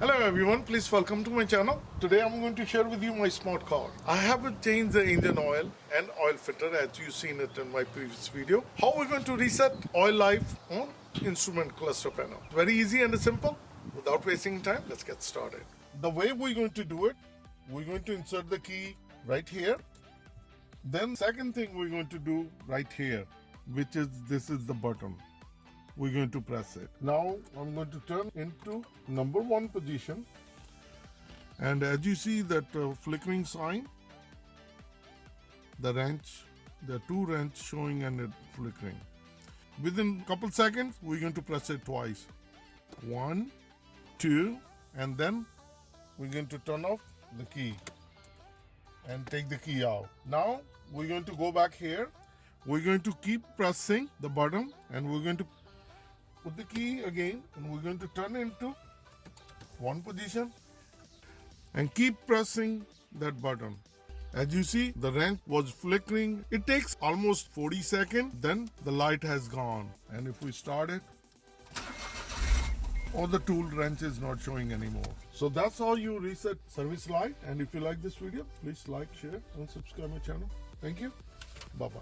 Hello everyone, please welcome to my channel. Today I'm going to share with you my smart car. I haven't changed the engine oil and oil filter as you've seen it in my previous video. How we're going to reset oil life on instrument cluster panel. Very easy and simple. Without wasting time, let's get started. The way we're going to do it, we're going to insert the key right here. Then second thing we're going to do right here, which is this is the button. We're going to press it. Now I'm going to turn into number 1 position, and as you see that flickering sign, the wrench, the 2 wrench showing and it flickering. Within a couple seconds we're going to press it twice. 1, 2, and then we're going to turn off the key and take the key out. Now we're going to go back here. We're going to keep pressing the button and we're going to put the key again and we're going to turn into 1 position and keep pressing that button. As you see, the wrench was flickering. It takes almost 40 seconds, then the light has gone. And if we start it, all the tool wrench is not showing anymore. So that's how you reset service light. And if you like this video, please like, share and subscribe my channel. Thank you. Bye-bye.